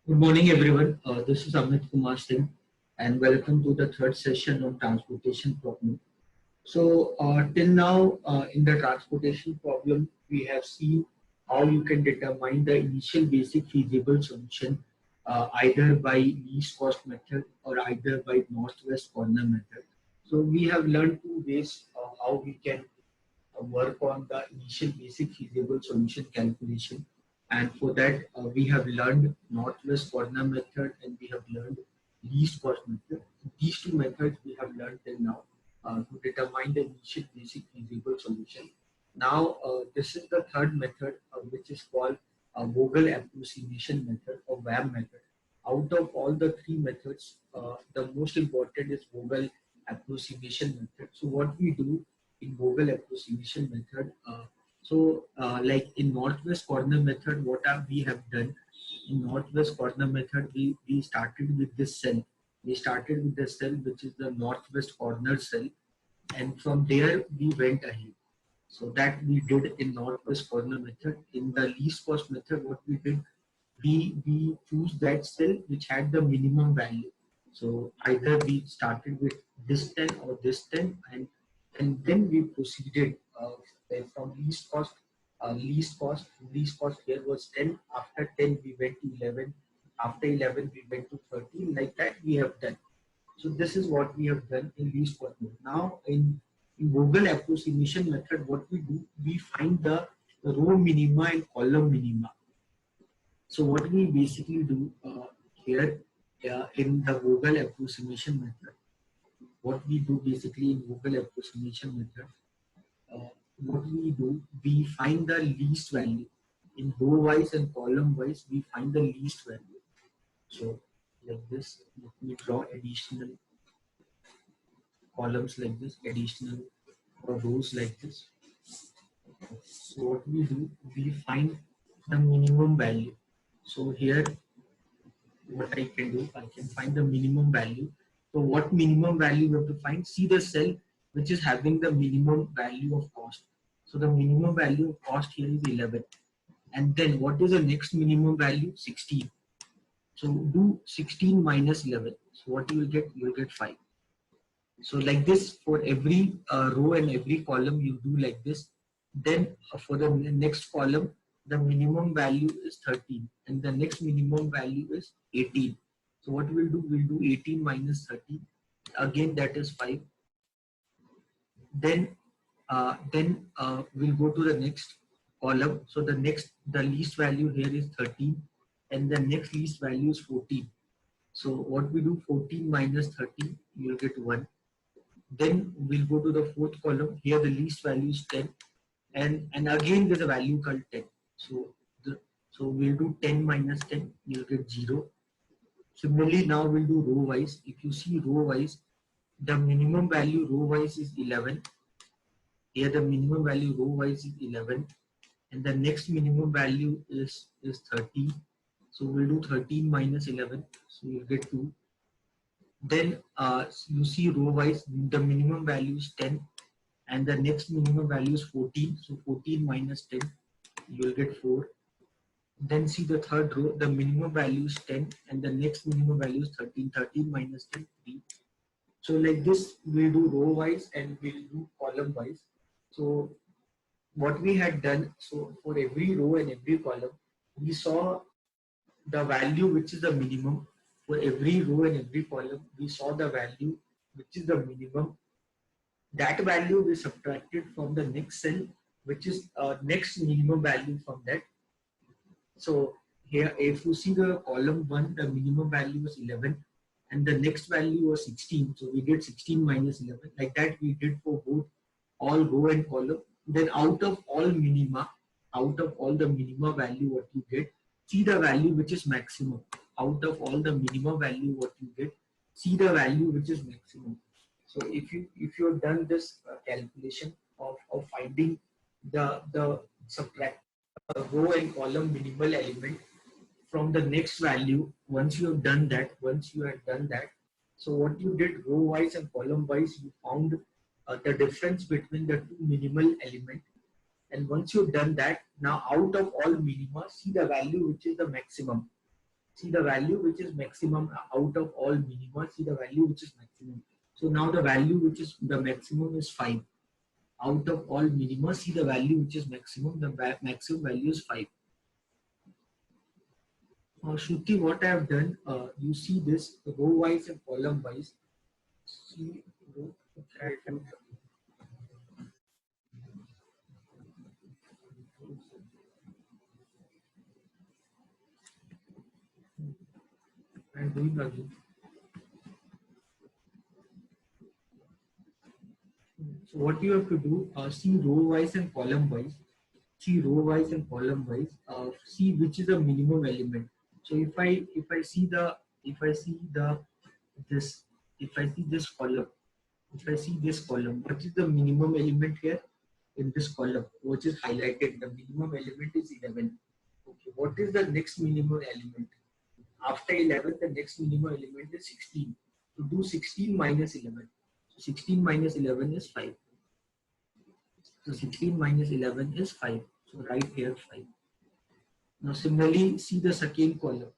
Good morning, everyone. This is Amit Kumar Singh, and welcome to the third session on transportation problem. Till now, in the transportation problem, we have seen how you can determine the initial basic feasible solution either by least cost method or either by northwest corner method. So, we have learned two ways how we can work on the initial basic feasible solution calculation. And for that, we have learned northwest corner method and we have learned least cost method. These two methods we have learned till now to determine the initial basic feasible solution. Now, this is the third method, which is called Vogel approximation method or VAM method. Out of all the three methods, the most important is Vogel approximation method. So what we do in Vogel approximation method, like in northwest corner method, we have done in northwest corner method, we started with this cell. We started with the cell which is the northwest corner cell, and from there we went ahead. So that we did in northwest corner method. In the least cost method, what we did, we choose that cell which had the minimum value. So either we started with this 10 or this 10, and then we proceeded from least cost here was 10. After 10 we went to 11. After 11 we went to 13. Like that we have done. So this is what we have done in least cost method. Now in Vogel approximation method, what we do, we find the row minima and column minima. So what we basically do here in the Vogel approximation method, what we do basically in Vogel approximation method, what we do, we find the least value. In row wise and column wise, we find the least value. So like this, let me draw additional columns like this, additional rows like this. So what we do, we find the minimum value. So here, what I can do, I can find the minimum value. So what minimum value we have to find? See the cell which is having the minimum value of cost. So the minimum value of cost here is 11. And then what is the next minimum value? 16. So do 16 minus 11. So what you will get? You will get 5. So like this for every row and every column you do like this. Then for the next column, the minimum value is 13 and the next minimum value is 18. So what we'll do, we'll do 18 minus 13. Again, that is 5. Then we'll go to the next column. So the least value here is 13 and the next least value is 14. So what we do, 14 minus 13, you'll get 1. Then we'll go to the fourth column. Here the least value is 10, and again there's a value called 10. So we'll do 10 minus 10, you'll get 0. Similarly, now we'll do row wise. If you see row wise, the minimum value row wise is 11. Here the minimum value row wise is 11, and the next minimum value is 13. So we'll do 13 minus 11, so you'll get 2. Then you see row wise, the minimum value is 10 and the next minimum value is 14. So 14 minus 10, you will get 4. Then see the third row, the minimum value is 10 and the next minimum value is 13. 13 minus 10, 3. So like this, we'll do row wise and we'll do column wise. So what we had done, so for every row and every column, we saw the value which is the minimum. For every row and every column, we saw the value which is the minimum. That value we subtracted from the next cell, which is next minimum value from that. So here, if you see the column 1, the minimum value was 11 and the next value was 16. So we did 16 minus 11. Like that we did for both all row and column. Then out of all minima, out of all the minima value what you get, see the value which is maximum. Out of all the minimum value what you get, see the value which is maximum. So if you have done this calculation of finding the subtract row and column minimal element from the next value, once you have done that, so what you did row wise and column wise, you found the difference between the two minimal element. And once you've done that, now out of all minima, see the value which is the maximum. See the value which is maximum out of all minima. See the value which is maximum. So now the value which is the maximum is 5. Out of all minima, see the value which is maximum. The maximum value is 5. Shruti, what I have done, you see this row wise and column wise. See row. Okay, I'm doing again. So what you have to do, see row wise and column wise. See row wise and column wise. See which is the minimum element. So if I see the this if I see this column, if I see this column, what is the minimum element here in this column, which is highlighted? The minimum element is 11. Okay, what is the next minimum element? After 11, the next minimum element is 16. To do 16 minus 11. So 16 minus 11 is 5. So 16 minus 11 is 5. So right here 5. Now similarly, see the second column.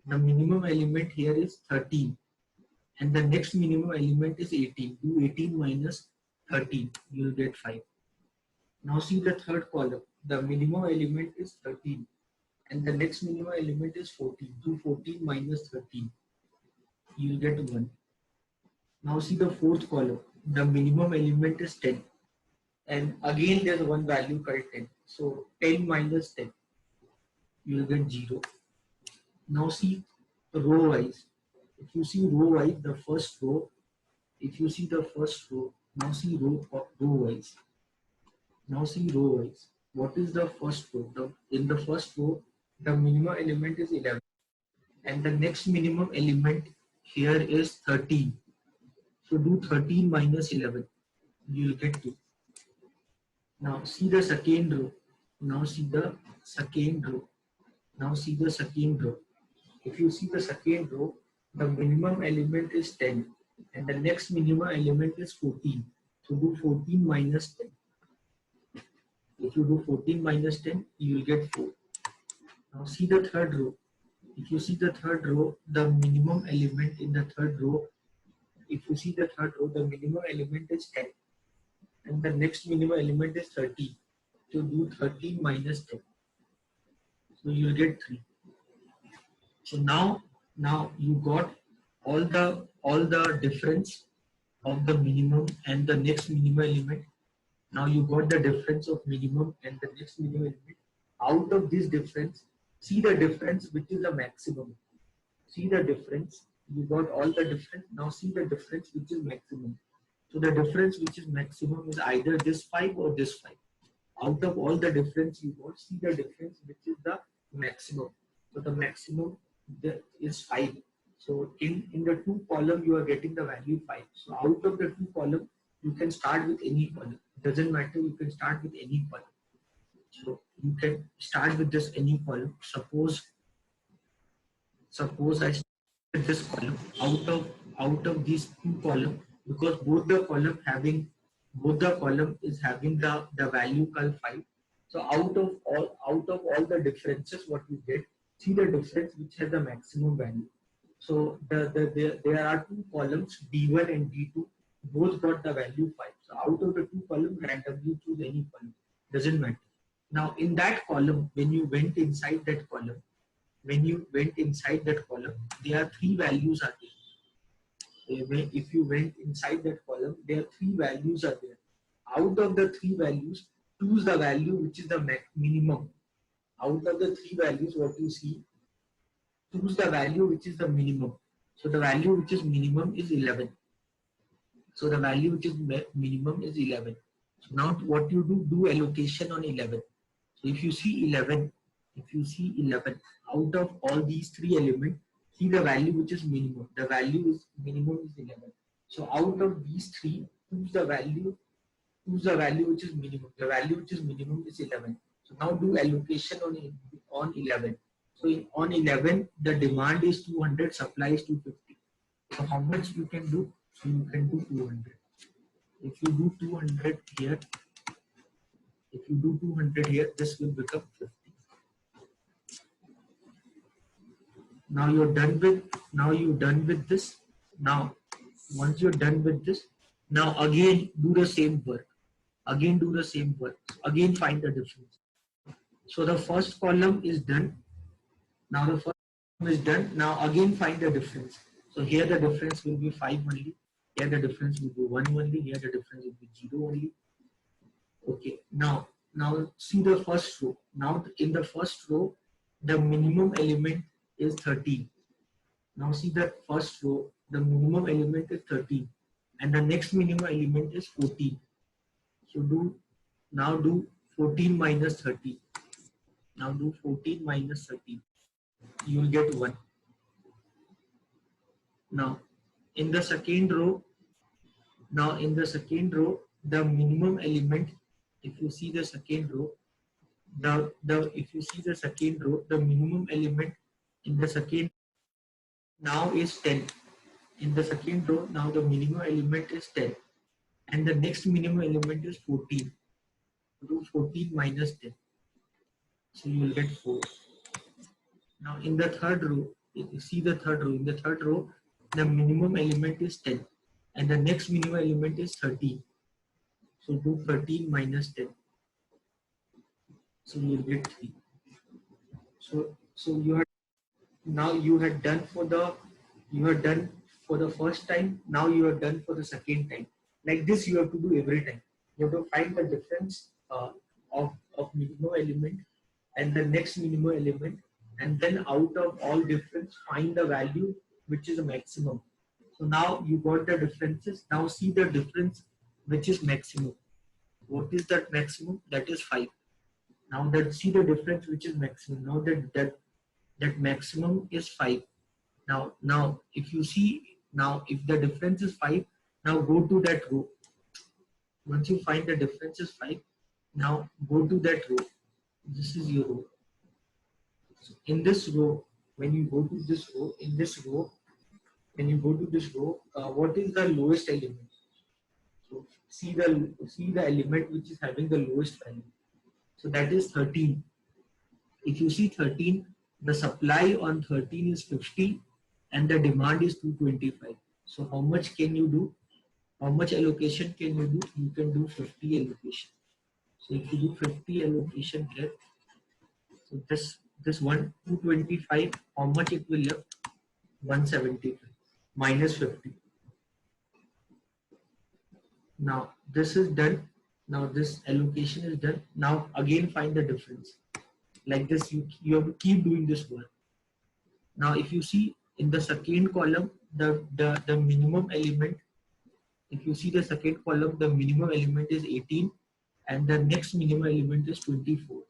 The minimum element here is 13. And the next minimum element is 18. Do 18 minus 13. You will get 5. Now see the third column. The minimum element is 13. And the next minimum element is 14. Do 14 minus 13. You will get 1. Now see the fourth column. The minimum element is 10. And again there's one value called 10. So 10 minus 10. You will get 0. Now see row wise. If you see row wise, the first row, if you see the first row, now see row wise. Now see row wise. What is the first row? In the first row, the minimum element is 11. And the next minimum element here is 13. So do 13 minus 11. You will get 2. Now see the second row. Now see the second row. Now see the second row. If you see the second row, the minimum element is 10 and the next minimum element is 14. So do 14 minus 10. If you do 14 minus 10, you will get 4. Now see the third row. If you see the third row, the minimum element in the third row, if you see the third row, the minimum element is 10 and the next minimum element is 13. So do 13 minus 10. So you will get 3. So now you got all the difference of the minimum and the next minimum element. Now you got the difference of minimum and the next minimum element. Out of this difference, see the difference which is the maximum. See the difference. You got all the difference. Now see the difference which is maximum. So the difference which is maximum is either this 5 or this 5. Out of all the difference you got, see the difference which is the maximum. So the maximum is 5. So in the 2 column you are getting the value 5. So out of the 2 column you can start with any column. Doesn't matter, you can start with any column. So you can start with this any column. Suppose I start with this column. Out of these 2 columns, because both the column is having the value called 5. So out of all the differences what you get, see the difference which has the maximum value. So there are 2 columns, D1 and D2, both got the value 5. So out of the 2 columns, randomly choose any column, doesn't matter. Now in that column, when you went inside that column, there are 3 values are there. If you went inside that column, there are 3 values are there. Out of the 3 values, choose the value which is the minimum. Out of the 3 values, what you see, choose the value which is the minimum. So the value which is minimum is 11. So the value which is minimum is 11. So now what you do allocation on 11. So if you see 11, out of all these 3 elements, see the value which is minimum. The value is minimum is 11. So out of these 3, choose the value which is minimum. The value which is minimum is 11. So now do allocation on 11. So on 11, the demand is 200, supply is 250. So how much you can do? So you can do 200. If you do 200 here, this will become 50. now you're done with this. Now once you're done with this, now again do the same work. Again find the difference. So the first column is done. Now the first column is done. Now again find the difference. So here the difference will be 5 only. Here the difference will be 1 only. Here the difference will be 0 only. Okay. Now see the first row. Now in the first row, the minimum element is 13. Now see the first row, the minimum element is 13 and the next minimum element is 14. So do 14 minus 13. Now do 14 minus 13. You will get 1. Now in the second row, the minimum element, if you see the second row, the minimum element in the second now is 10. In the second row, now the minimum element is 10 and the next minimum element is 14. Do 14 minus 10. So you will get 4. Now in the third row, if you see the third row, in the third row, the minimum element is 10 and the next minimum element is 13. So do 13 minus 10. So you will get 3. So you had done for the first time. Now you are done for the second time. Like this, you have to do every time. You have to find the difference of minimum element and the next minimum element, and then out of all difference, find the value which is the maximum. So now you got the differences. Now see the difference which is maximum. What is that maximum? That is 5. Now see the difference which is maximum. Now that maximum is 5. Now if you see, now if the difference is 5, now go to that row. Once you find the difference is 5, now go to that row. This is your row. So in this row, when you go to this row, what is the lowest element? So see the element which is having the lowest value. So that is 13. If you see 13, the supply on 13 is 50 and the demand is 225. So how much can you do? How much allocation can you do? You can do 50 allocation. So if you do 50 allocation here, so this one 225, how much it will left? 175 minus 50. Now this is done. Now this allocation is done. Now again find the difference. Like this, you have to keep doing this work. Now if you see in the second column, the minimum element, if you see the second column, the minimum element is 18 and the next minimum element is 24.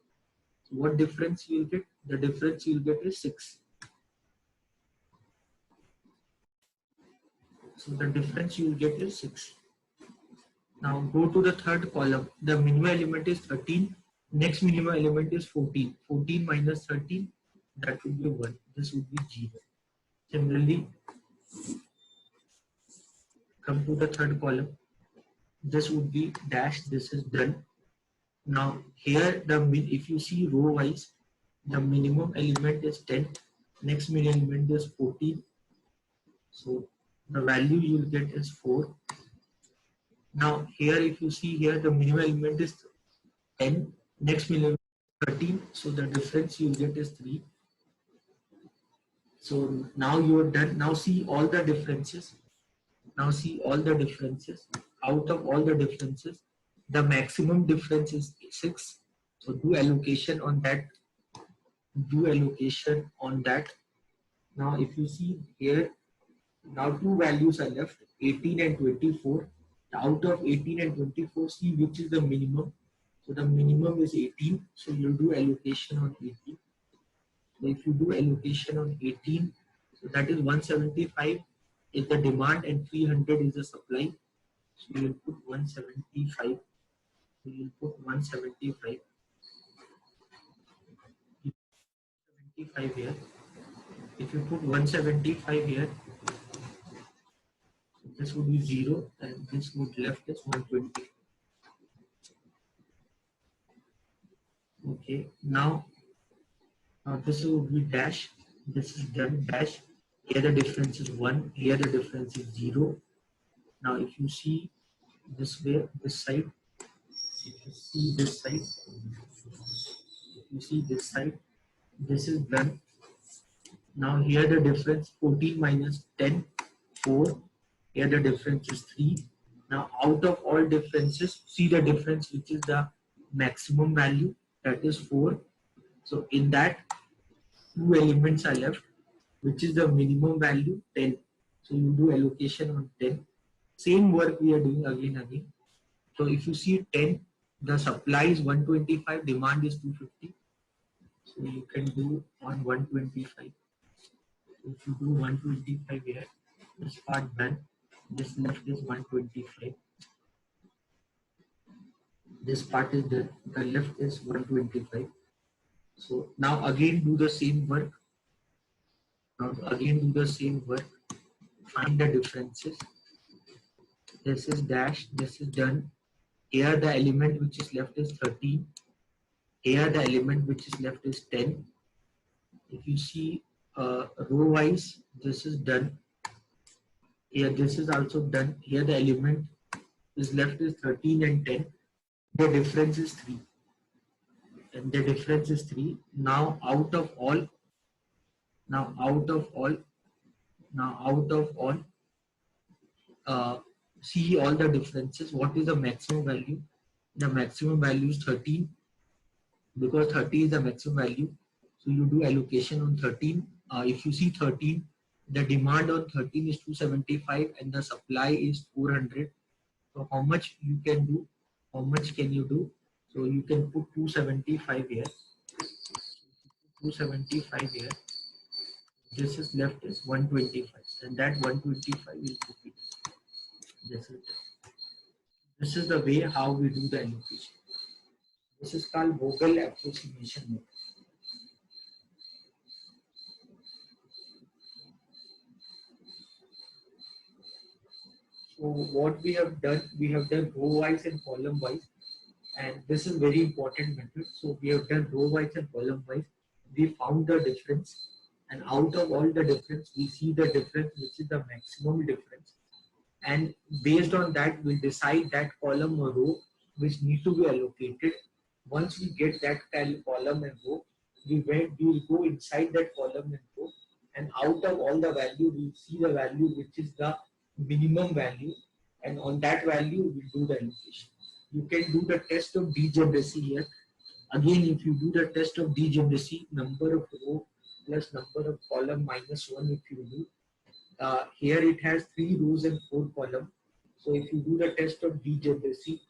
So what difference you will get? The difference you will get is 6. So the difference you will get is 6. Now go to the third column. The minimum element is 13. Next minimum element is 14. 14 minus 13, that would be 1. This would be 0. Similarly, come to the third column. This would be dash. This is done. Now here if you see row wise, the minimum element is 10. Next minimum element is 14. So the value you will get is 4. Now here if you see here, the minimum element is 10. Next minimum is 13. So the difference you will get is 3. So now you are done. Now see all the differences. Out of all the differences, the maximum difference is 6. So do allocation on that. Now if you see here, now 2 values are left, 18 and 24. Out of 18 and 24, see which is the minimum. So the minimum is 18. So you'll do allocation on 18. So if you do allocation on 18, so that is 175 is the demand and 300 is the supply. So you will put 175. So you will put 175. 175 here. If you put 175 here, so this would be 0 and this would left is 120. Okay, now this would be dash. This is done dash. Here the difference is 1. Here the difference is 0. Now if you see this way, this side, if you see this side, if you see this side, this is done. Now here the difference 14 minus 10, 4. Here the difference is 3. Now out of all differences, see the difference which is the maximum value, that is 4. So in that, two elements are left, which is the minimum value 10. So you do allocation on 10. Same work we are doing again. So if you see 10, the supply is 125, demand is 250. So you can do on 125. If you do 125 here, this part done. This left is 125. This part is done. The left is 125. So now again do the same work. Find the differences. This is dash. This is done. Here the element which is left is 13. Here the element which is left is 10. If you see row wise, this is done. Here this is also done. Here the element is left is 13 and 10. The difference is 3. And the difference is 3. Now out of all, see all the differences. What is the maximum value? The maximum value is 13, because 30 is the maximum value. So you do allocation on 13. If you see 13, the demand on 13 is 275 and the supply is 400. So how much you can do? How much can you do? So you can put 275 here. 275 here. This is left is 125, and that 125 will put it. This is the way how we do the allocation. This is called Vogel approximation method. So what we have done row wise and column wise, and this is very important method. So we have done row wise and column wise. We found the difference, and out of all the difference, we see the difference which is the maximum difference, and based on that we'll decide that column or row which need to be allocated. Once we get that column and row, we will go inside that column and row, and out of all the value we see the value which is the minimum value, and on that value we do the allocation. You can do the test of degeneracy here. Again, if you do the test of degeneracy, number of row plus number of column minus 1, if you do, here it has 3 rows and 4 columns. So if you do the test of degeneracy,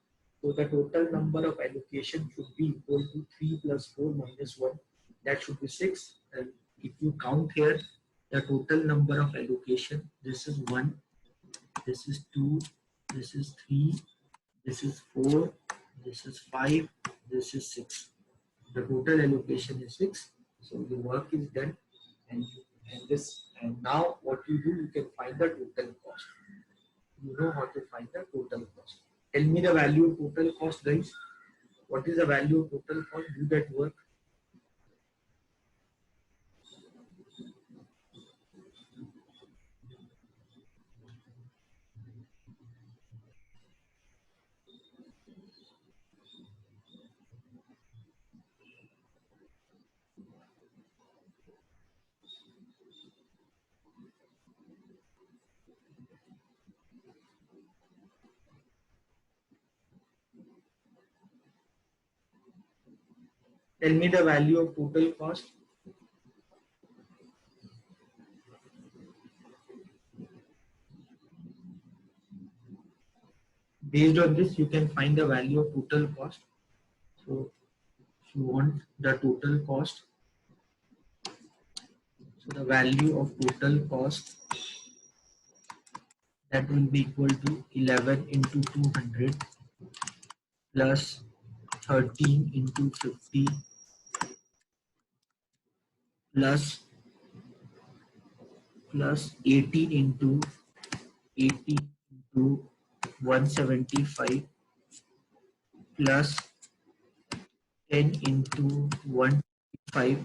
so the total number of allocation should be equal to 3 plus 4 minus 1. That should be 6. And if you count here, the total number of allocation, this is 1, this is 2, this is 3, this is 4, this is 5, this is 6. The total allocation is 6. So the work is done, and now what you do, you can find the total cost. You know how to find the total cost. Tell me the value of total cost, guys. What is the value of total cost? Do that work. Tell me the value of total cost. Based on this, you can find the value of total cost. So if you want the total cost, so the value of total cost, that will be equal to 11 into 200 plus 13 into 50 plus 18 into 175 plus 10 into 125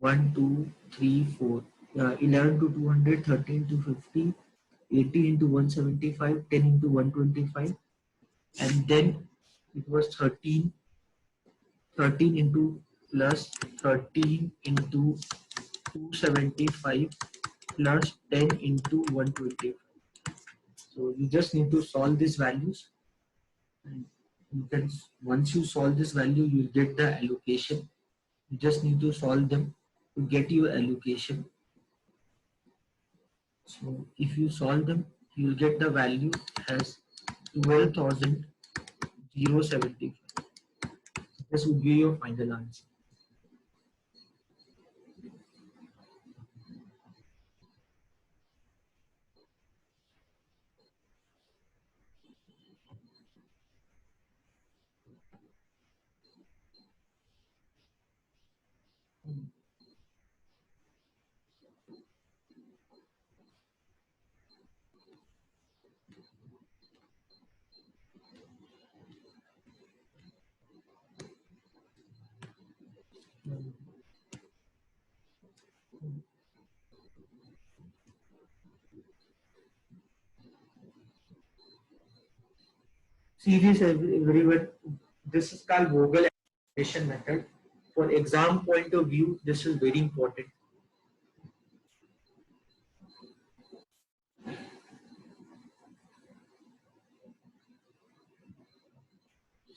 1, 2, 3, 4. 11 to 200, 13 to 50, 80 into 175, 10 into 125, and then it was 13 into plus 13 into 275 plus 10 into 125. So you just need to solve these values, and you can, once you solve this value, you'll get the allocation. You just need to solve them to get your allocation. So if you solve them, you will get the value as 12,075. This would be your final answer. See this everyone. This is called Vogel approximation method. For exam point of view, this is very important.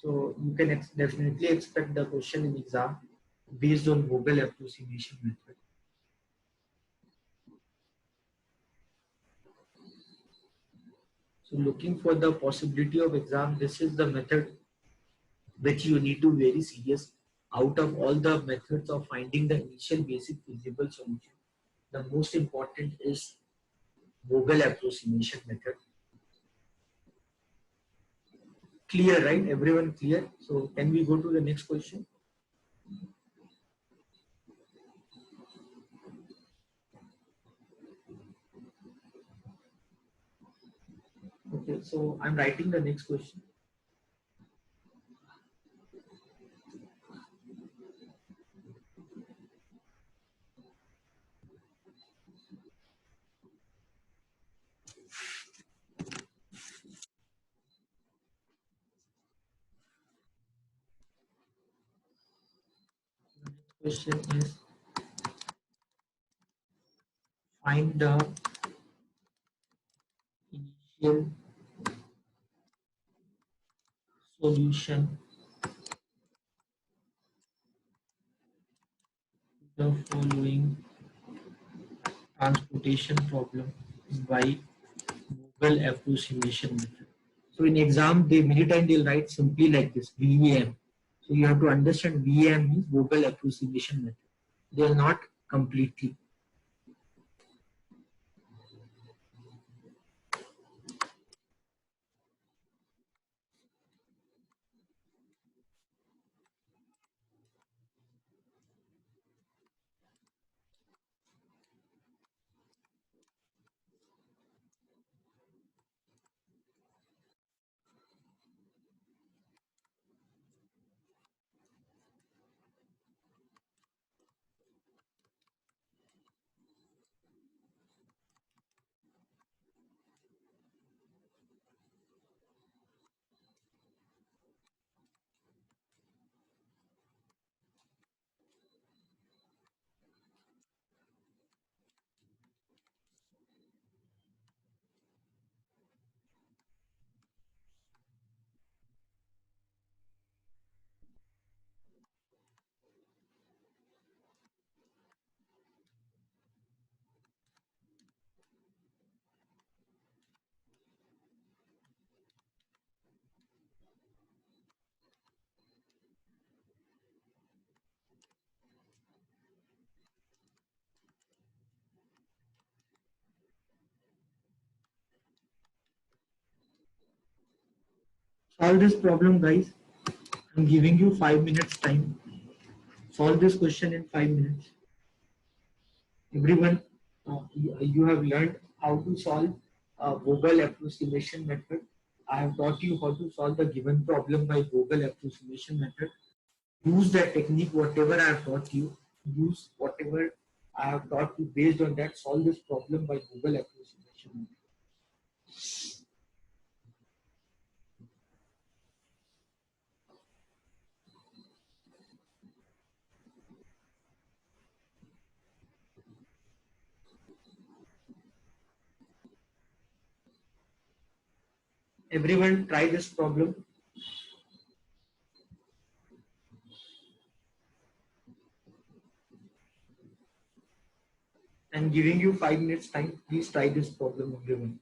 So you can definitely expect the question in exam based on Vogel approximation method. So looking for the possibility of exam, this is the method which you need to be very serious. Out of all the methods of finding the initial basic feasible solution, the most important is Vogel approximation method. Clear, right? Everyone clear? So can we go to the next question? Okay, so I'm writing the next question. The next question is, find the initial solution to the following transportation problem by Vogel approximation method. So in exam, they many times they'll write simply like this, VEM. So you have to understand VEM means Vogel approximation method. They are not completely. Solve this problem, guys. I'm giving you 5 minutes time. Solve this question in 5 minutes. Everyone, you have learned how to solve Vogel approximation method. I have taught you how to solve the given problem by Vogel approximation method. Use that technique, whatever I have taught you. Use whatever whatever I have taught you, based on that, solve this problem by Google approximation. Everyone try this problem. And giving you 5 minutes time, please try this problem, everyone.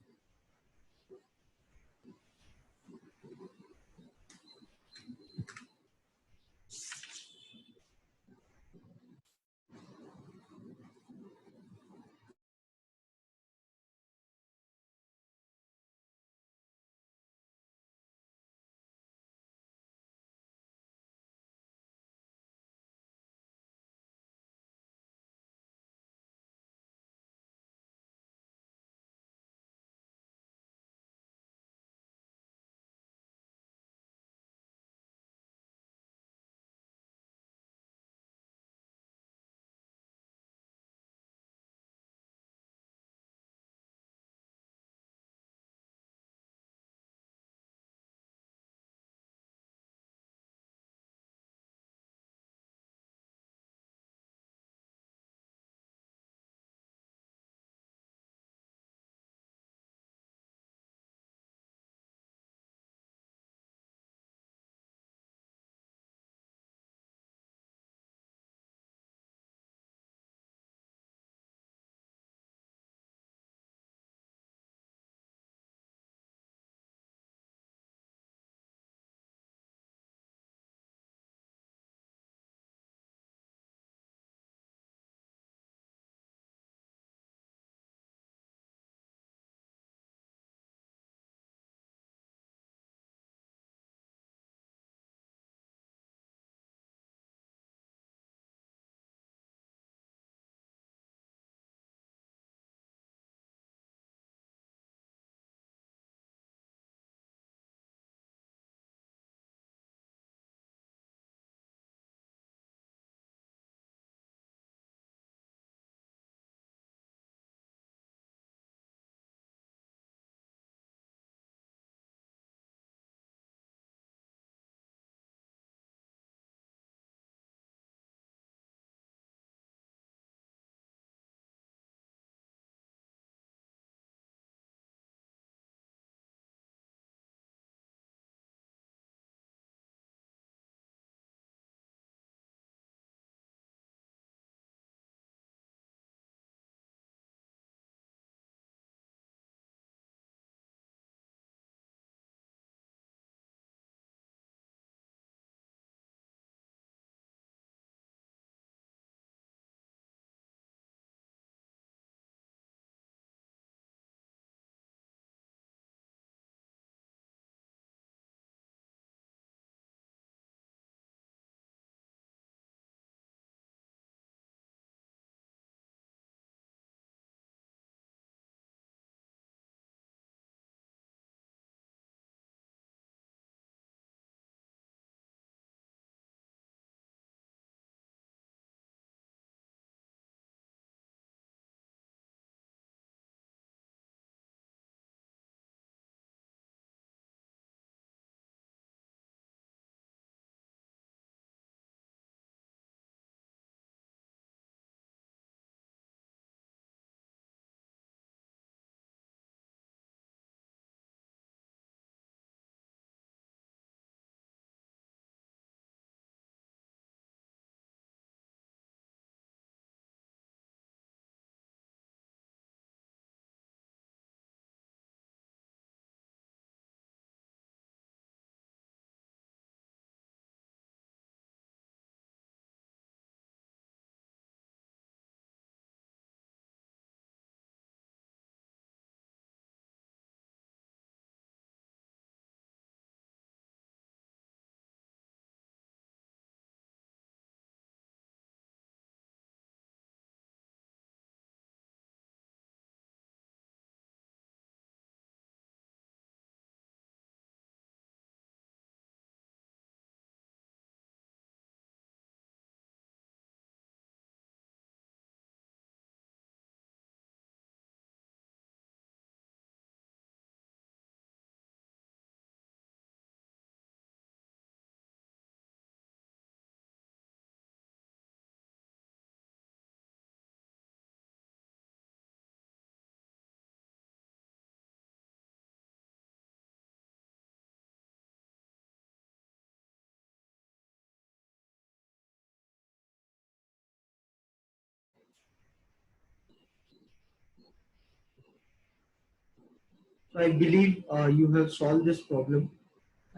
So I believe you have solved this problem.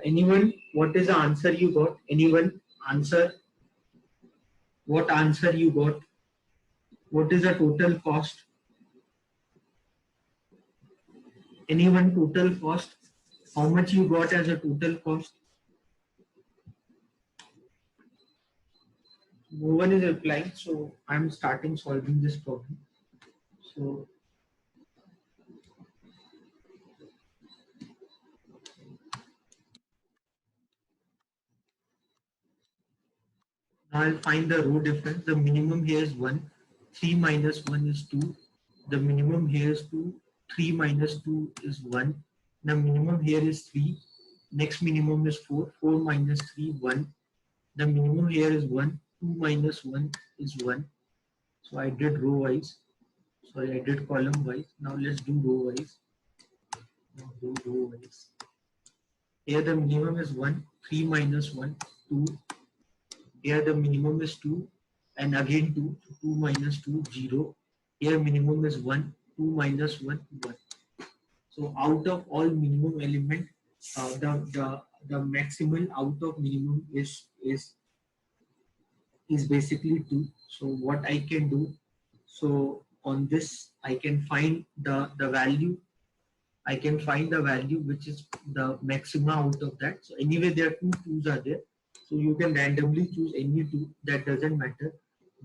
Anyone, what is the answer you got? Anyone answer? What answer you got? What is the total cost? Anyone total cost? How much you got as a total cost? No one is replying, so I'm starting solving this problem. So now I'll find the row difference. The minimum here is 1. 3 minus 1 is 2. The minimum here is 2. 3 minus 2 is 1. The minimum here is 3. Next minimum is 4. 4 minus 3, 1. The minimum here is 1. 2 minus 1 is 1. So I did row wise. Sorry, I did column wise. Now let's do row wise. Now do row wise. Here the minimum is 1. 3 minus 1, 2. Here the minimum is 2 and again 2. 2 minus 2, 0. Here minimum is 1. 2 minus 1, 1. So out of all minimum element, the maximal out of minimum is basically 2. So what I can do, so on this I can find the value. I can find the value which is the maxima out of that. So anyway, there are two 2's are there. So you can randomly choose any 2. That doesn't matter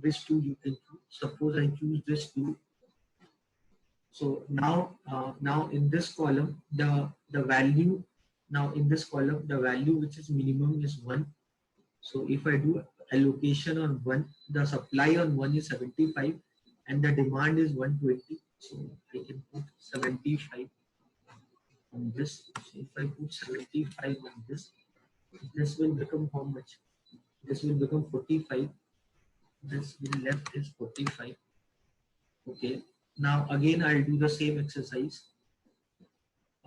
which 2 you can choose. Suppose I choose this 2. So now in this column the value, now in this column the value which is minimum is 1. So if I do allocation on 1, the supply on 1 is 75 and the demand is 120. So I can put 75 on this. So if I put 75 on this will become how much? This will become 45. This will left is 45. Okay. Now again I'll do the same exercise.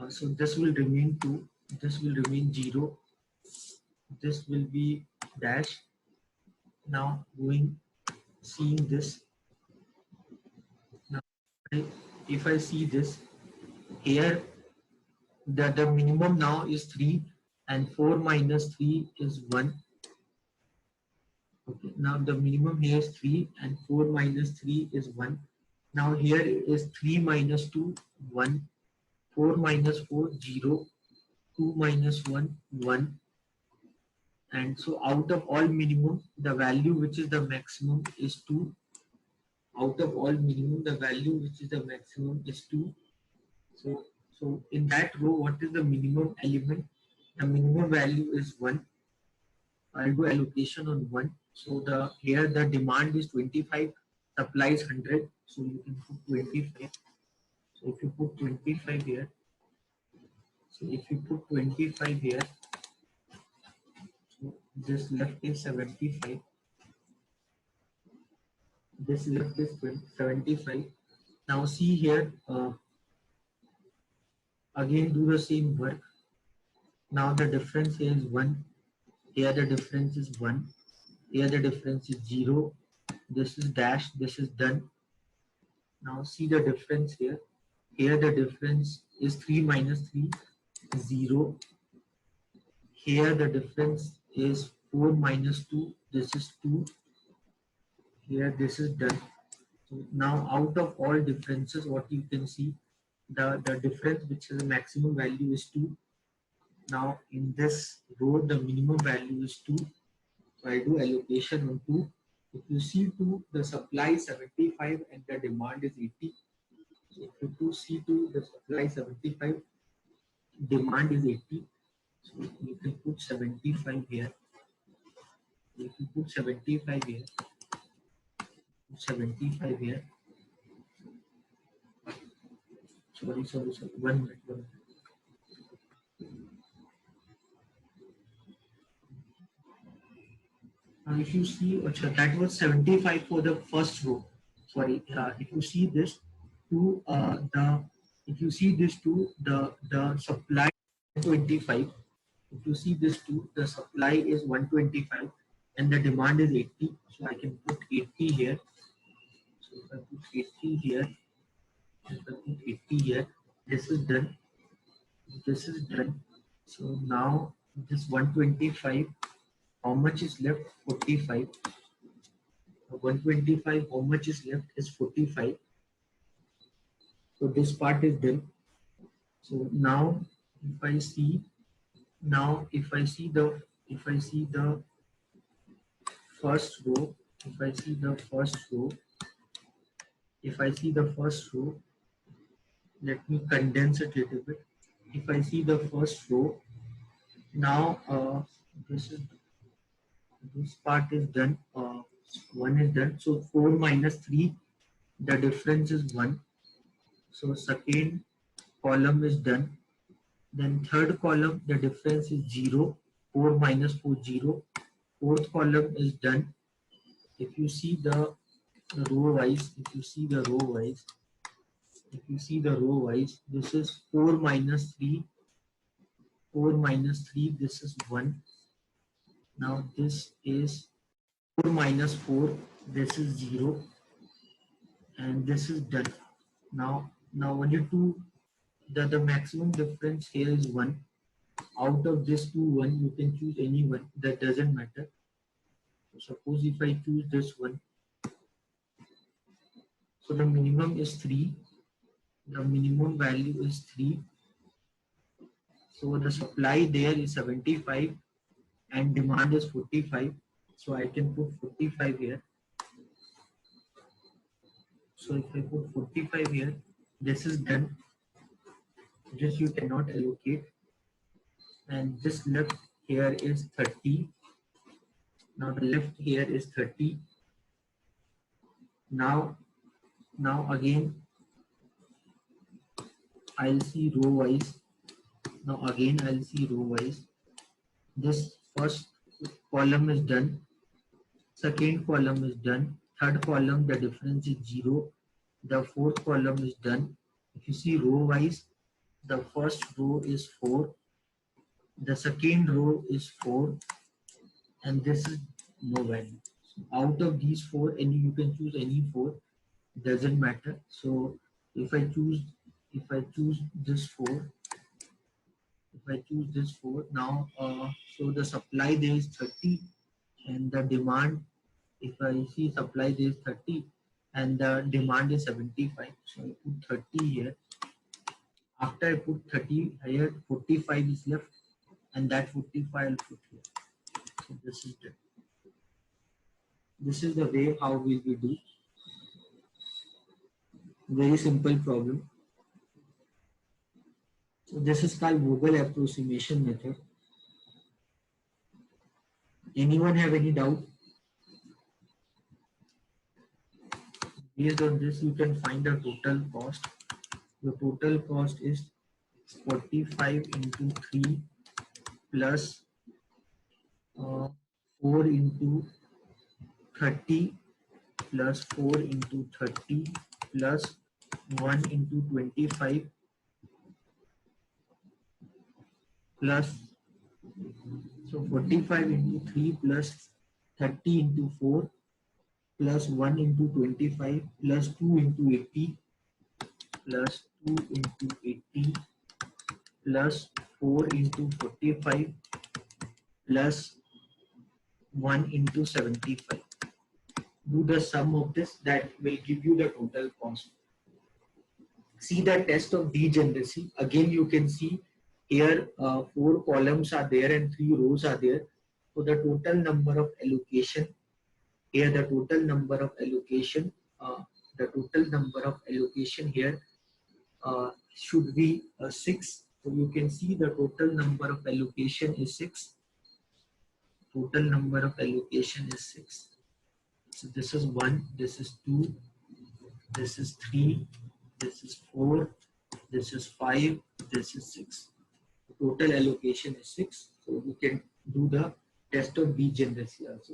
So this will remain 2. This will remain 0. This will be dash. Now seeing this. Now if I see this here, the minimum now is 3 and 4 minus 3 is 1. Okay, now the minimum here is 3 and 4 minus 3 is 1. Now here is 3 minus 2, 1. 4 minus 4, 0. 2 minus 1, 1. And so out of all minimum, the value which is the maximum is 2. Out of all minimum, the value which is the maximum is 2. So in that row, what is the minimum element? The minimum value is 1. I'll do allocation on 1. So here the demand is 25, supply is 100. So you can put 25. So if you put 25 here, so if you put 25 here, so this left is 75. This left is 75. Now see here, again do the same work. Now the difference here is 1. Here the difference is 1. Here the difference is 0. This is dash. This is done. Now see the difference here. Here the difference is 3 minus 3, 0. Here the difference is 4 minus 2. This is 2. Here this is done. So now out of all differences, what you can see, the difference which is the maximum value is 2. Now in this row, the minimum value is 2. So I do allocation on 2. If you see 2, the supply is 75 and the demand is 80. So if you do C2, the supply is 75, demand is 80. So you can put 75 here. If you put 75 here, 75 here. Sorry. 1 minute. Now if you see, that was 75 for the first row. Sorry, if you see this to if you see this to the supply 25. If you see this to the supply is 125 and the demand is 80. So I can put 80 here. So if I put 80 here, if I put 80 here, this is done. This is done. So now this 125, how much is left? 45. 125, how much is left is 45. So this part is done. So now if I see, now if I see the first row, if I see the first row, if I see the first row, let me condense it a little bit. If I see the first row, now this part is done. 1 is done. So 4 minus 3, the difference is 1. So second column is done. Then third column, the difference is 0. 4 minus 4, 0. Fourth column is done. If you see the row wise, this is 4 minus 3. 4 minus 3, this is 1. Now this is 4 minus 4, this is 0. And this is done. Now only two, the maximum difference here is 1. Out of this two, 1, you can choose any one, that doesn't matter. So suppose if I choose this one, so the minimum is 3, the minimum value is 3. So the supply there is 75 and demand is 45. So I can put 45 here. So if I put 45 here, this is done. This you cannot allocate. And this left here is 30. Now the left here is 30. Now again I'll see row wise. Now again I'll see row wise. This first column is done. Second column is done. Third column, the difference is 0. The fourth column is done. If you see row wise, the first row is 4. The second row is 4. And this is no value. So out of these 4, any you can choose any 4. Doesn't matter. So if I choose this 4, now so the supply there is 30 and the demand, if I see supply there is 30 and the demand is 75. So I put 30 here. After I put 30 here, 45 is left and that 45 I'll put here. So this is done. This is the way how we will do. Very simple problem. So this is called Vogel approximation method. Anyone have any doubt? Based on this, you can find the total cost. The total cost is 45 into 3 plus 4 into 30 plus 4 into 30 plus 1 into 25 plus, so 45 into 3 plus 30 into 4 plus 1 into 25 plus 2 into 80 plus 2 into 80 plus 4 into 45 plus 1 into 75. Do the sum of this, that will give you the total cost. See the test of degeneracy. Again, you can see here 4 columns are there and 3 rows are there. So the total number of allocation here, the total number of allocation here should be 6. So you can see the total number of allocation is 6. Total number of allocation is 6. So this is 1, this is 2, this is 3, this is 4, this is 5, this is 6. Total allocation is 6. So we can do the test of degeneracy also.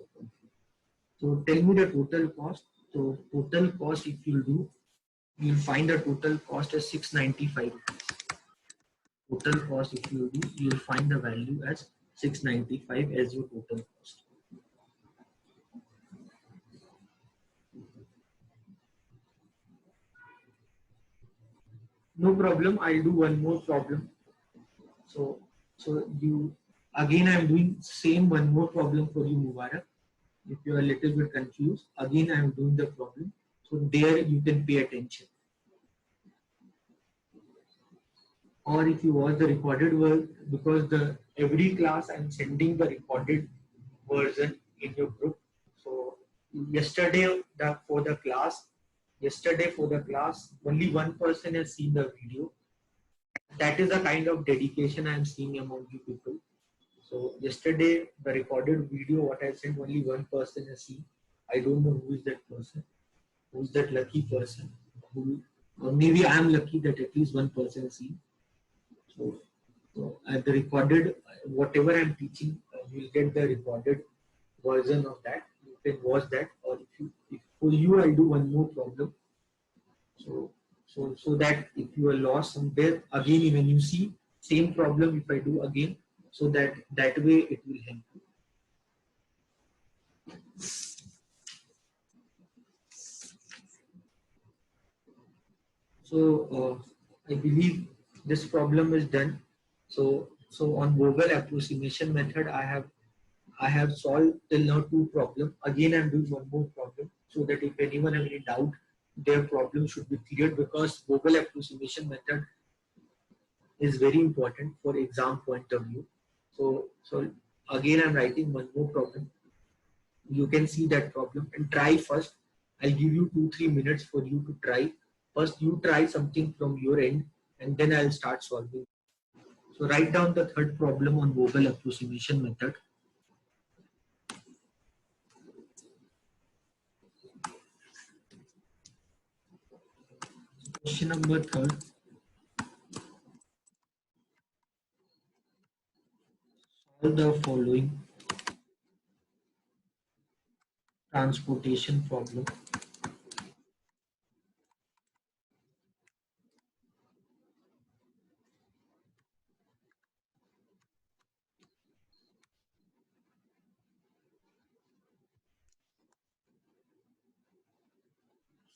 So tell me the total cost. So total cost, if you do, you'll find the total cost as 695 rupees. Total cost, if you do, you'll find the value as 695 as your total cost. No problem. I'll do one more problem. So, so you again, I'm doing same one more problem for you, Mubarak. If you are a little bit confused, again I'm doing the problem. So there you can pay attention. Or if you watch the recorded work, because the every class I'm sending the recorded version in your group. So yesterday for the class, only one person has seen the video. That is the kind of dedication I am seeing among you people. So yesterday the recorded video what I sent, only one person has seen. I don't know who is that person, who is that lucky person, who, or maybe I am lucky that at least one person has seen. So at the recorded, whatever I'm teaching, you'll get the recorded version of that. You can watch that, or if for you, I'll do one more problem. So that if you are lost somewhere, again, when you see same problem, if I do again, so that way it will help you. So I believe this problem is done. So on Vogel approximation method, I have solved till now two problems. Again, I'm doing one more problem so that if anyone have any doubt, their problem should be cleared, because Vogel approximation method is very important for exam point of view. So again, I'm writing one more problem. You can see that problem and try first. I'll give you 2-3 minutes for you to try. First, you try something from your end, and then I'll start solving. So write down the third problem on Vogel approximation method. Question number third. Solve the following transportation problem.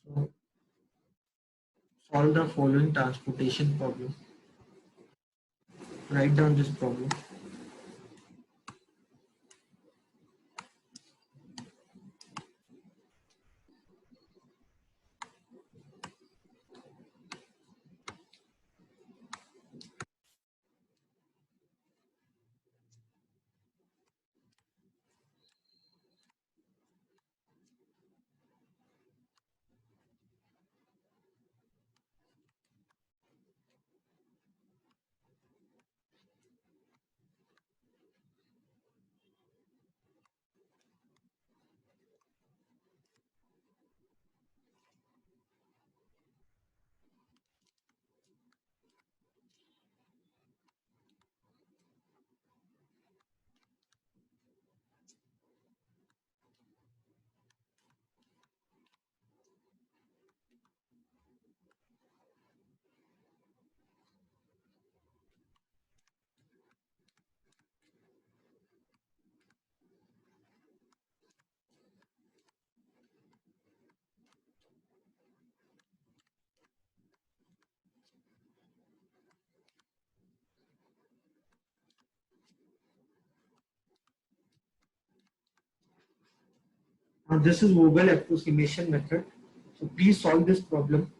So solve the following transportation problem. Write down this problem. Now this is Vogel approximation method. So please solve this problem.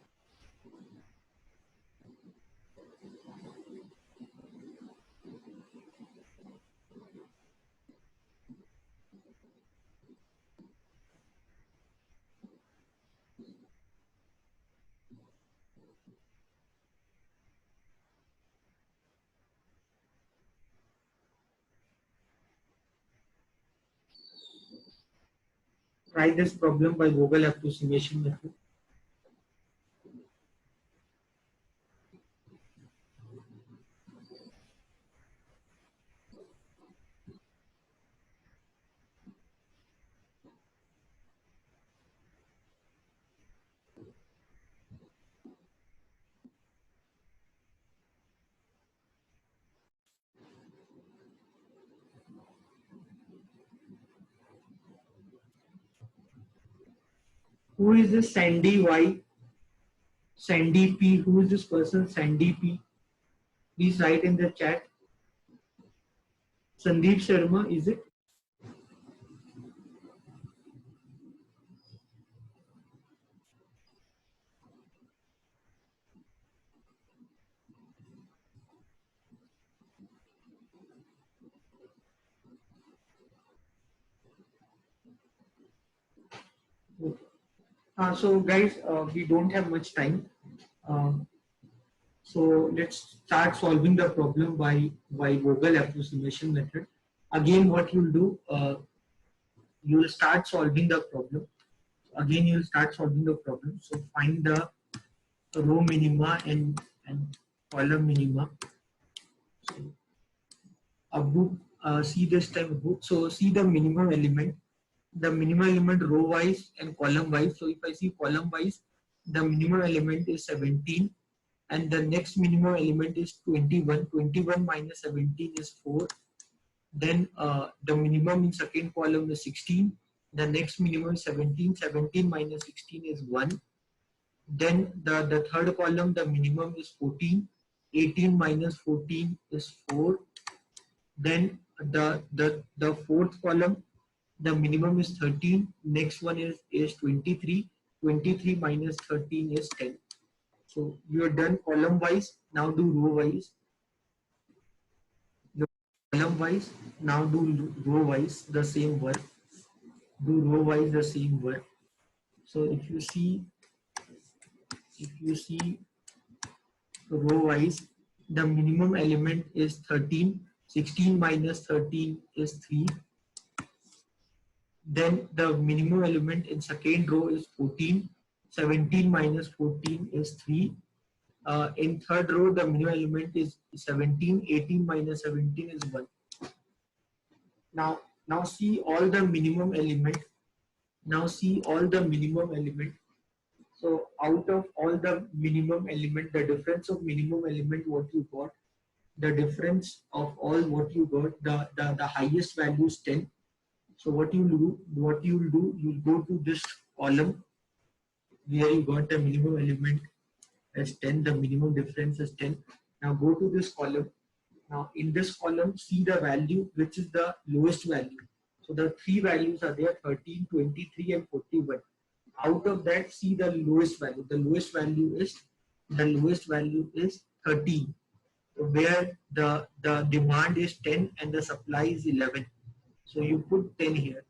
Try this problem by Vogel approximation method. Who is this Sandy Y? Sandy P. Who is this person? Sandy P. Please write in the chat. Sandeep Sharma, is it? So guys, we don't have much time. Um, so let's start solving the problem by Vogel approximation method. Again, what you'll do, you will start solving the problem. Again, you will start solving the problem. So find the row minima and column minima. So Abdu, see this time Abdu. So see the minimum element, row wise and column wise. So if I see column wise, the minimum element is 17 and the next minimum element is 21. 21 minus 17 is 4. Then the minimum in second column is 16. The next minimum is 17. 17 minus 16 is 1. Then the third column, the minimum is 14. 18 minus 14 is 4. Then the fourth column, the minimum is 13. Next one is 23. 23 minus 13 is 10. So you are done column wise. Now do row wise. Column wise. Now do row wise the same work. Do row wise the same work. So if you see row wise, the minimum element is 13. 16 minus 13 is 3. Then the minimum element in second row is 14. 17 minus 14 is 3. In third row, the minimum element is 17. 18 minus 17 is 1. Now see all the minimum element. Now see all the minimum element. So out of all the minimum element, the difference of minimum element what you got, the difference of all what you got, the highest value is 10. So what you will do, you'll go to this column where you got the minimum element as 10, the minimum difference is 10. Now go to this column. Now in this column, see the value which is the lowest value. So the three values are there, 13, 23 and 41. Out of that, see the lowest value. The lowest value is 13, where the demand is 10 and the supply is 11. So you put 10 here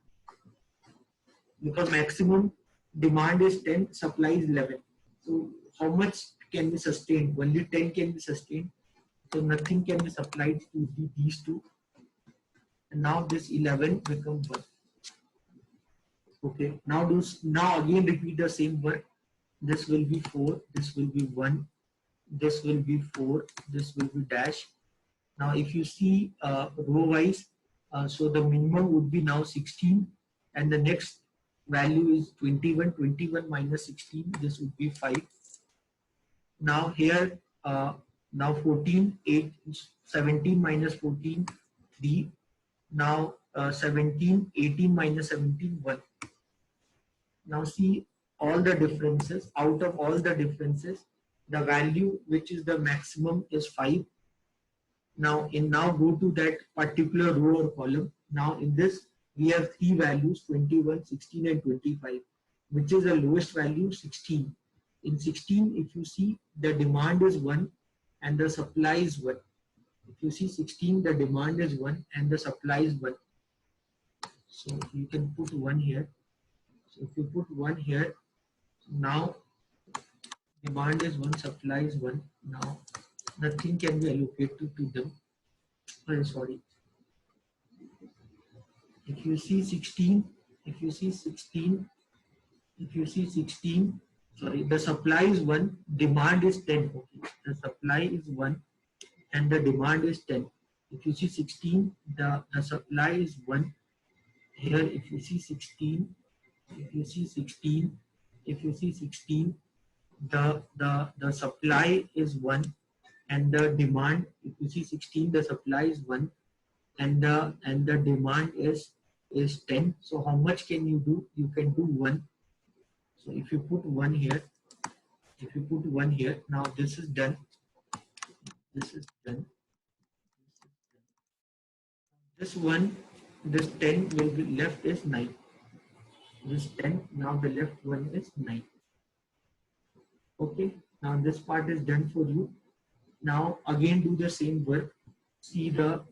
because maximum demand is 10, supply is 11. So how much can be sustained? Only 10 can be sustained. So nothing can be supplied to these two. And now this 11 becomes 1. Okay. Now again repeat the same work. This will be 4. This will be 1. This will be 4. This will be dash. Now if you see row wise, so the minimum would be now 16 and the next value is 21. 21 minus 16, this would be 5. Now here, now 14, 8, 17 minus 14, 3. Now 17, 18 minus 17, 1. Now see all the differences. Out of all the differences, the value which is the maximum is 5. Now go to that particular row or column. Now in this we have three values, 21, 16 and 25. Which is the lowest value? 16. In 16, if you see, the demand is 1 and the supply is 1. If you see 16, the demand is 1 and the supply is 1. So you can put 1 here. So if you put 1 here, now demand is 1, supply is 1. Now nothing can be allocated to them. Sorry. If you see 16, if you see 16, sorry, the supply is 1, demand is 10. Okay, the supply is 1 and the demand is 10. If you see 16, the supply is 1. Here, if you see 16, the supply is 1 and the demand, if you see 16, the supply is 1 and the demand is 10. So how much can you do? You can do 1. So if you put 1 here, now this is done. This is done. This one, this 10 will be left is 9. This 10, now the left one is 9. Okay, now this part is done for you. Now again do the same work. See the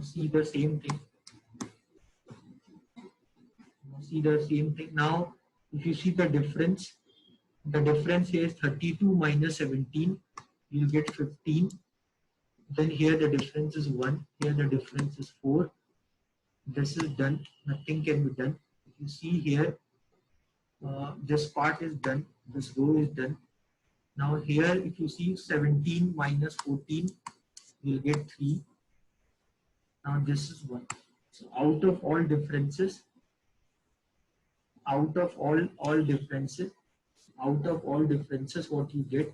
same thing. See the same thing. Now if you see the difference here is 32 minus 17, you'll get 15. Then here the difference is 1, here the difference is 4. This is done, nothing can be done. If you see here, this part is done, this row is done. Now here if you see 17 minus 14, you'll get 3. Now this is 1. So out of all differences, what you get,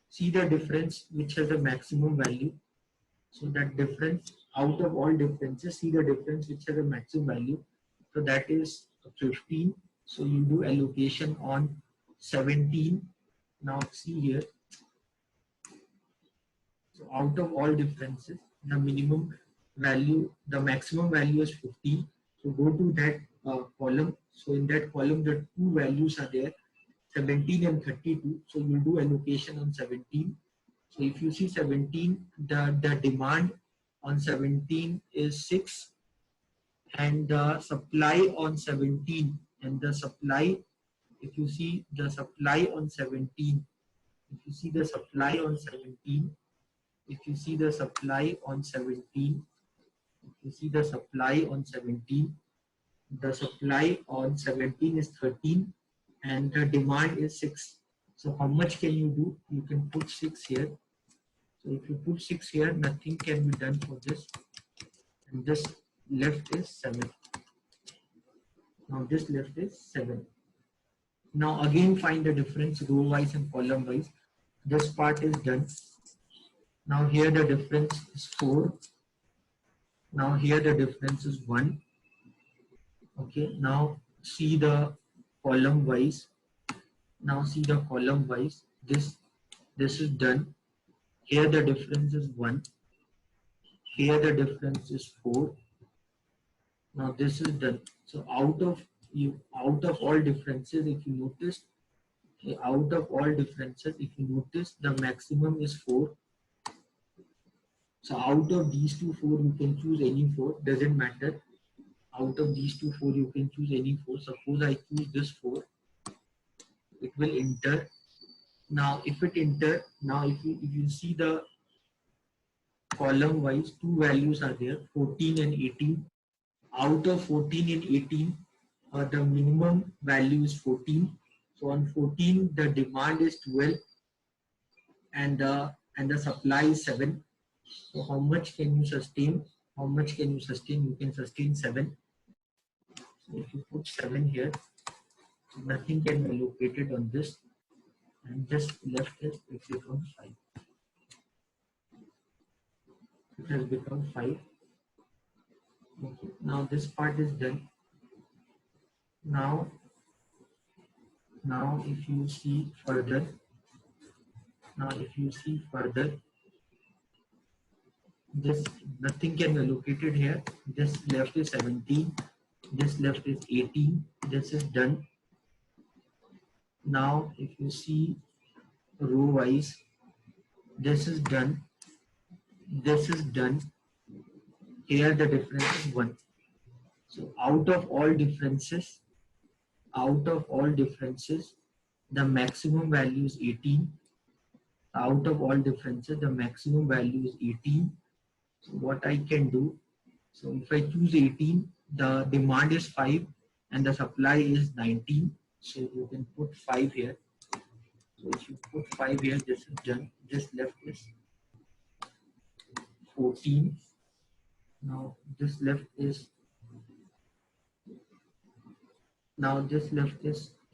see the difference which has a maximum value. So that difference, out of all differences, see the difference which has a maximum value. So that is 15. So you do allocation on 17. Now see here. So out of all differences, the maximum value is 15. So go to that column. So in that column, the two values are there, 17 and 32. So you do allocation on 17. So if you see 17, the demand on 17 is 6, and the supply on 17, and the supply, if you see the supply on 17, if you see the supply on 17, if you see the supply on 17, if you see the supply on 17, the supply on 17 is 13 and the demand is 6. So how much can you do? You can put 6 here. So if you put 6 here, nothing can be done for this. And this left is 7. Now this left is 7. Now again find the difference row wise and column wise. This part is done. Now here the difference is 4. Now here the difference is 1. Okay, now see the column wise. Now see the column wise. This is done. Here the difference is 1. Here the difference is 4. Now this is done. So out of all differences, if you notice, the maximum is 4. So out of these 4, you can choose any 4. Doesn't matter. Out of these 4, you can choose any 4. Suppose I choose this 4. It will enter. Now if it enter, now if you see the column wise, two values are there, 14 and 18. Out of 14 and 18, the minimum value is 14. So on 14, the demand is 12 and the supply is 7. So how much can you sustain? You can sustain 7. So if you put 7 here, nothing can be located on this, and just left is it becomes 5. It has become 5. Okay. Now this part is done. Now if you see further, this nothing can be allocated here. This left is 17. This left is 18. This is done. Now if you see row wise, this is done. This is done. Here the difference is 1. So out of all differences, the maximum value is 18. Out of all differences, the maximum value is 18. So what I can do, so if I choose 18, the demand is 5 and the supply is 19. So you can put 5 here. So if you put 5 here, this is done. This left is 14. Now this left is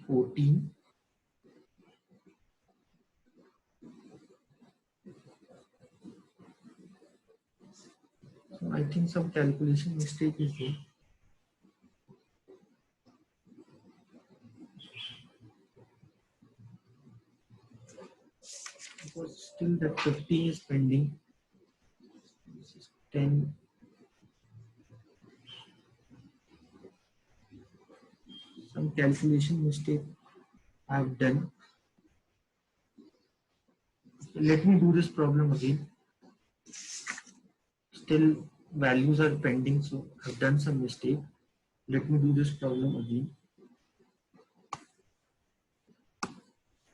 14. So I think some calculation mistake is there. Because still that 15 is pending. This is 10. Some calculation mistake I have done. Let me do this problem again. Still values are pending, so I've done some mistake. Let me do this problem again.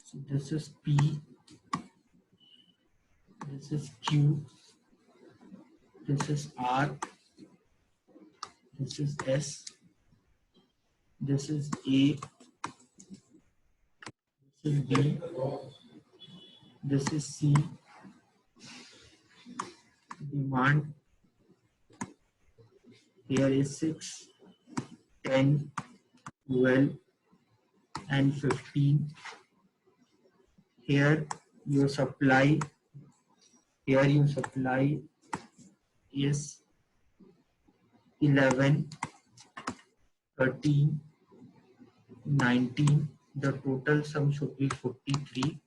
So this is P, this is Q, this is R, this is S, this is A, this is B, this is C, demand here is 6, 10, 12 and 15. Here your supply is 11, 13, 19. The total sum should be 43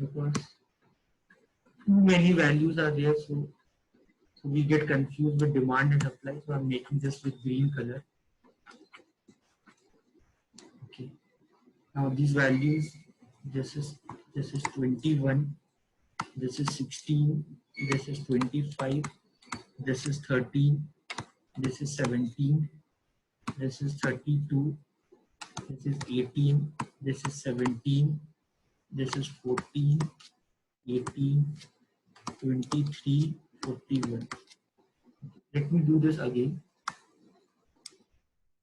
because too many values are there, so we get confused with demand and supply. So I'm making this with green color. Okay. Now these values, this is 21, this is 16, this is 25, this is 13, this is 17, this is 32, this is 18, this is 17, this is 14, 18, 23, 41. Let me do this again.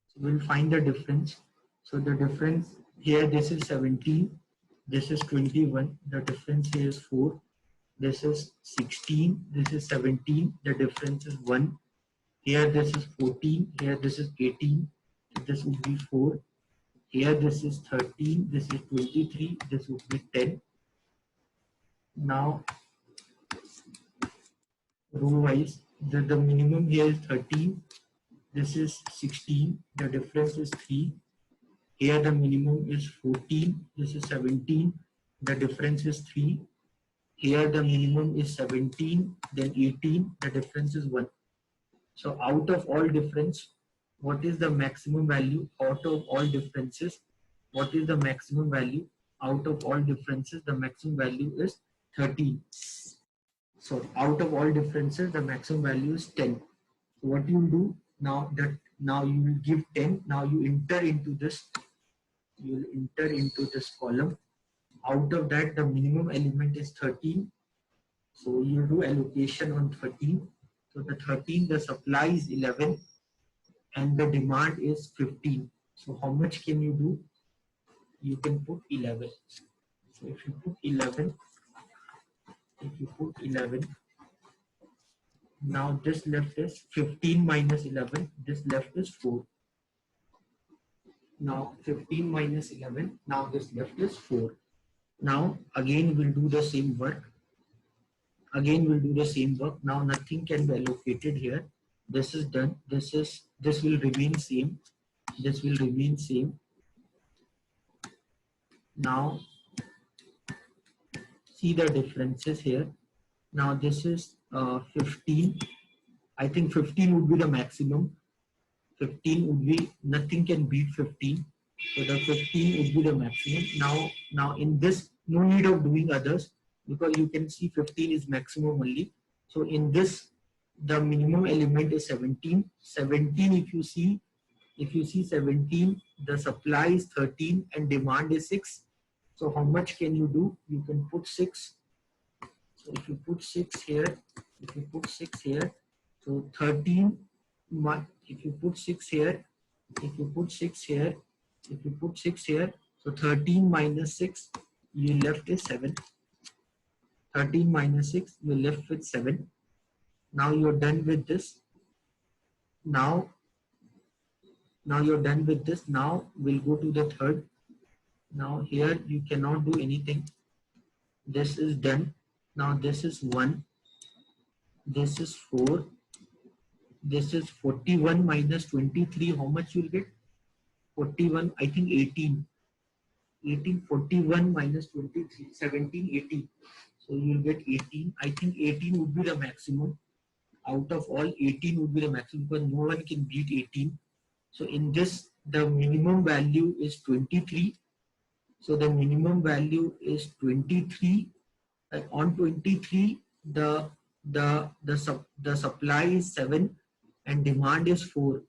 So we'll find the difference. So the difference here, this is 17, this is 21, the difference here is 4. This is 16, this is 17, the difference is 1. Here this is 14, here this is 18, so this would be 4. Here this is 13, this is 23, this would be 10. Now row wise, the minimum here is 13, this is 16, the difference is 3. Here the minimum is 14, this is 17, the difference is 3. Here the minimum is 17, then 18, the difference is 1. So out of all difference, what is the maximum value out of all differences? What is the maximum value out of all differences? The maximum value is 13. So out of all differences, the maximum value is 10. So what you will do now, you will give 10. Now you enter into this. You will enter into this column. Out of that, the minimum element is 13. So you do allocation on 13. So the 13, the supply is 11 and the demand is 15. So how much can you do? You can put 11. So if you put 11, now this left is 15 minus 11, this left is 4. Now 15 minus 11, now this left is 4. Now again we'll do the same work. Now nothing can be allocated here. This is done. This will remain same. This will remain same. Now see the differences here. Now this is 15. I think 15 would be the maximum. 15 would be, nothing can beat 15. So the 15 would be the maximum. Now in this, no need of doing others because you can see 15 is maximum only. So in this, the minimum element is 17. 17, if you see 17, the supply is 13 and demand is 6. So how much can you do? You can put 6. So if you put 6 here, so 13, if you put 6 here, so 13 minus 6, you left is 7. 13 minus 6, you left with 7. Now you're done with this. Now you're done with this. Now we'll go to the third. Now here you cannot do anything. This is done. Now this is 1. This is 4. This is 41 minus 23. How much you'll get? 41, I think 18. 41 minus 23, 17, 18. So you'll get 18. I think 18 would be the maximum. out of all 18 would be the maximum because no one can beat 18. So in this the minimum value is 23. So the minimum value is 23. On 23 the supply is 7 and demand is 4.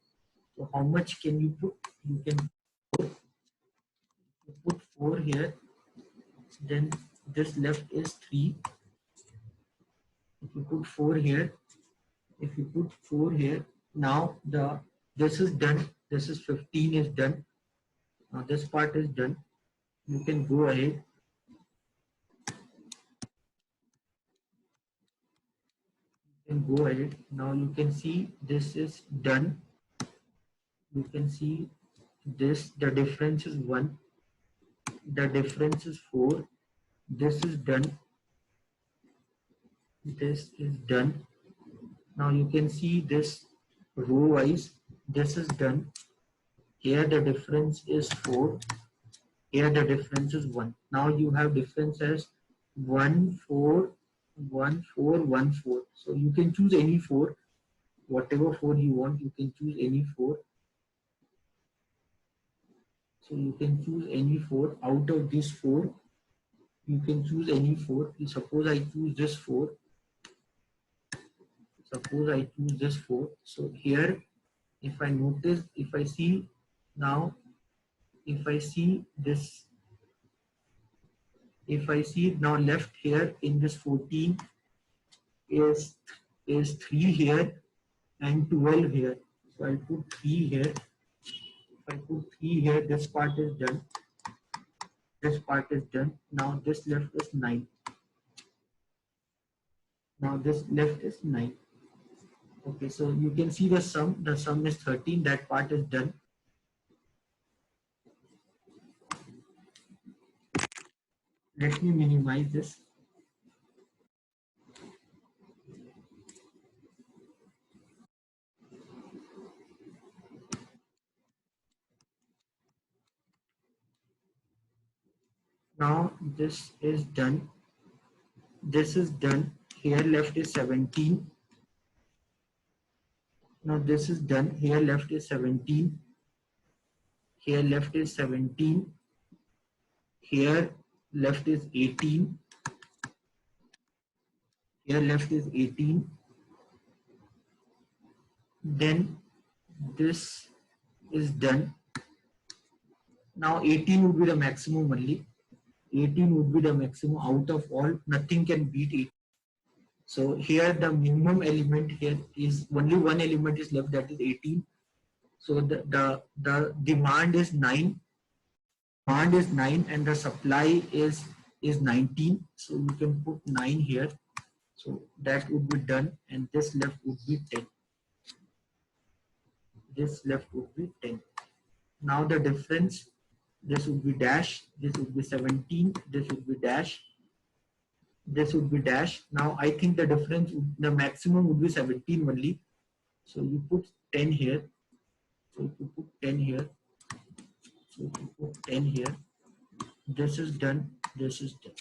So how much can you put? You can put 4 here, then this left is 3. If you put 4 here, if you put 4 here, now this is done. This is 15 is done. Now this part is done. You can go ahead. You can go ahead. Now you can see this is done. You can see this, the difference is 1. The difference is 4. This is done. This is done. Now you can see this row wise. This is done. Here the difference is 4. Here the difference is 1. Now you have difference as 1 4 1 4 1 4. So you can choose any 4, whatever 4 you want. You can choose any 4. So you can choose any 4 out of these 4. You can choose any 4. Suppose I choose this 4. Suppose I choose this 4. So here, if I notice, if I see now, if I see this, if I see now left here in this 14 is 3 here and 12 here. So I'll put 3 here. If I put 3 here, this part is done. This part is done. Now this left is 9. Now this left is 9. Okay, so you can see the sum. The sum is 13. That part is done. Let me minimize this. Now this is done. This is done. Here left is 17. Now this is done. Here left is 17. Here left is 17. Here left is 18. Here left is 18. Then this is done. Now 18 would be the maximum only. 18 would be the maximum out of all. Nothing can beat it. So here the minimum element here is only one element is left, that is 18. So the demand is 9. Demand is 9 and the supply is 19. So you can put 9 here. So that would be done, and this left would be 10. This left would be 10. Now the difference, this would be dash, this would be 17, this would be dash, this would be dash. Now I think the difference, the maximum would be 17 only. So you put 10 here. So you put 10 here. So you put 10 here. This is done. This is done.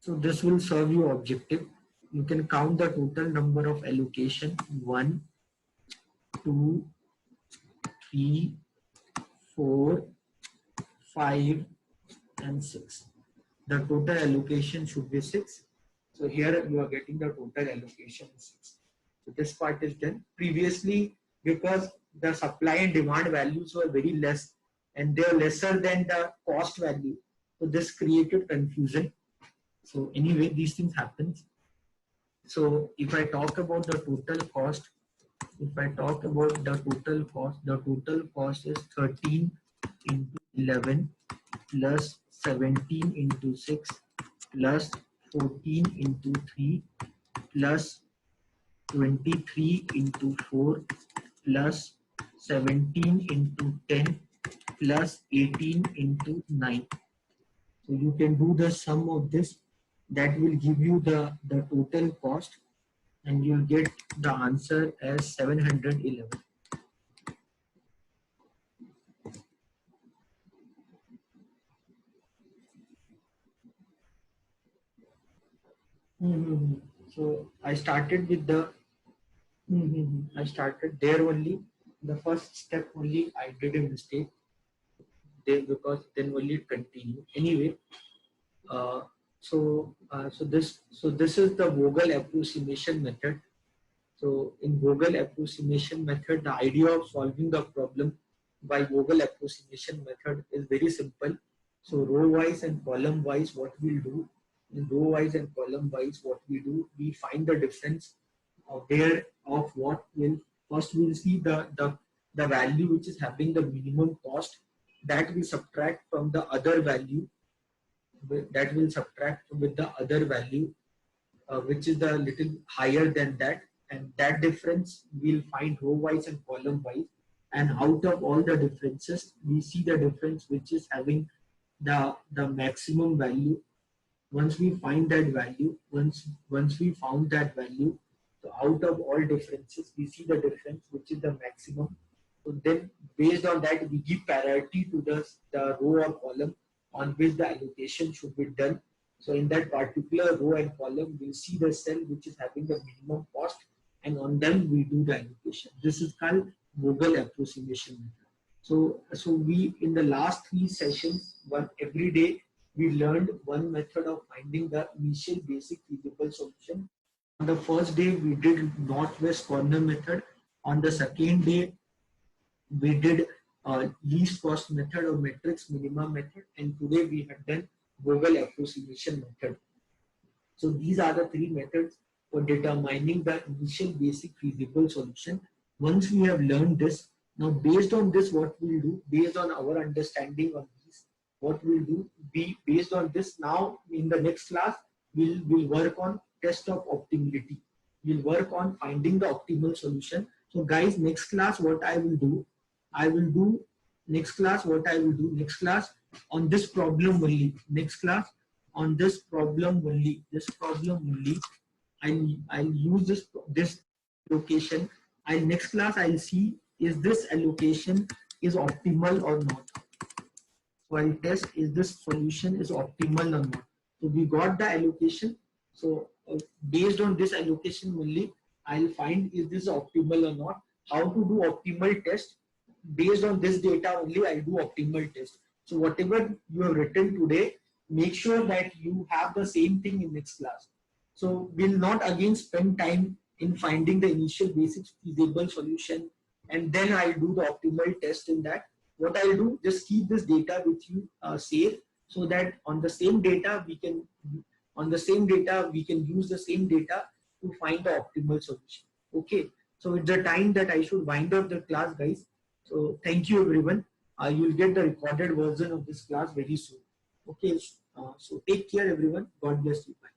So this will serve your objective. You can count the total number of allocation: 1, 2, 3, 4, 5, and 6. The total allocation should be 6. So here you are getting the total allocation 6. So this part is done. Previously, because the supply and demand values were very less and they are lesser than the cost value, so this created confusion. So anyway, these things happen. So if I talk about the total cost, if I talk about the total cost is 13 into 11 plus 17 into 6 plus 14 into 3 plus 23 into 4 plus 17 into 10 plus 18 into 9. So you can do the sum of this. That will give you the total cost, and you'll get the answer as 711. Mm-hmm. So I started with the. Mm-hmm. I started there only. The first step only I did a mistake. Then because then only it continued. Anyway, so this is the Vogel approximation method. So in Vogel approximation method, the idea of solving the problem by Vogel approximation method is very simple. So row wise and column wise, what we'll do in row wise and column wise, what we do, we find the difference of there of what will first we'll see the value which is having the minimum cost, that we subtract from the other value, that will subtract with the other value which is the little higher than that, and that difference we'll find row wise and column wise, and out of all the differences we see the difference which is having the maximum value. Once we find that value, once we found that value, so out of all differences we see the difference which is the maximum. So then based on that we give priority to the row or column on which the allocation should be done. So in that particular row and column we'll see the cell which is having the minimum cost, and on them we do the allocation. This is called Vogel approximation method. So we in the last 3 sessions, one every day we learned one method of finding the initial basic feasible solution. On the first day, we did northwest corner method. On the second day, we did least cost method or matrix minima method. And today we have done Vogel approximation method. So these are the 3 methods for determining the initial basic feasible solution. Once we have learned this, now based on this, what we'll do, based on our understanding of these, what we'll do, based on this, now in the next class, we'll work on test of optimality. We'll work on finding the optimal solution. So guys, next class, what I will do, next class, what I will do, next class on this problem only, next class on this problem only, I'll use this allocation. Next class I'll see is this allocation is optimal or not. So I'll test is this solution is optimal or not. So we got the allocation. So based on this allocation only, I'll find is this optimal or not. How to do optimal test? Based on this data only, I'll do optimal test. So whatever you have written today, make sure that you have the same thing in next class. So we'll not again spend time in finding the initial basic feasible solution, and then I'll do the optimal test in that. What I'll do, just keep this data with you safe, so that on the same data we can use the same data to find the optimal solution. Okay, so it's the time that I should wind up the class, guys. So thank you everyone. You will get the recorded version of this class very soon. Okay, so take care everyone. God bless you. Bye.